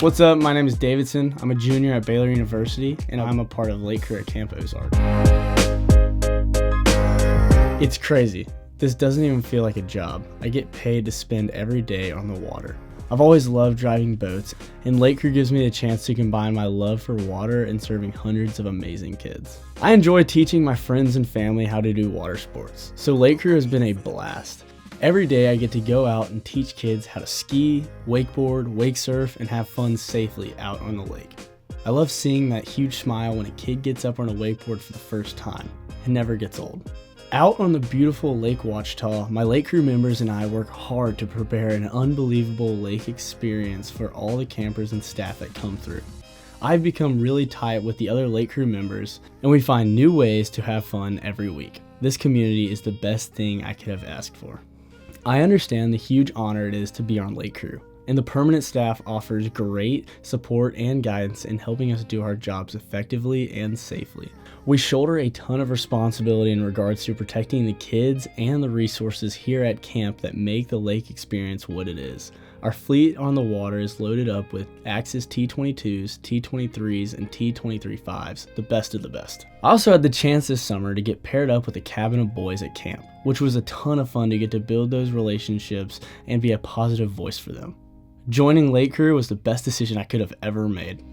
What's up? My name is Davidson. I'm a junior at Baylor University, and I'm a part of Lake Crew at Camp Ozark. It's crazy. This doesn't even feel like a job. I get paid to spend every day on the water. I've always loved driving boats, and Lake Crew gives me the chance to combine my love for water and serving hundreds of amazing kids. I enjoy teaching my friends and family how to do water sports, so Lake Crew has been a blast. Every day I get to go out and teach kids how to ski, wakeboard, wake surf, and have fun safely out on the lake. I love seeing that huge smile when a kid gets up on a wakeboard for the first time. It never gets old. Out on the beautiful Lake Ouachita, my Lake Crew members and I work hard to prepare an unbelievable lake experience for all the campers and staff that come through. I've become really tight with the other Lake Crew members, and we find new ways to have fun every week. This community is the best thing I could have asked for. I understand the huge honor it is to be on Lake Crew, and the permanent staff offers great support and guidance in helping us do our jobs effectively and safely. We shoulder a ton of responsibility in regards to protecting the kids and the resources here at camp that make the lake experience what it is. Our fleet on the water is loaded up with Axis T-22s, T-23s, and T-23-5s, the best of the best. I also had the chance this summer to get paired up with a cabin of boys at camp, which was a ton of fun to get to build those relationships and be a positive voice for them. Joining Lake Crew was the best decision I could have ever made.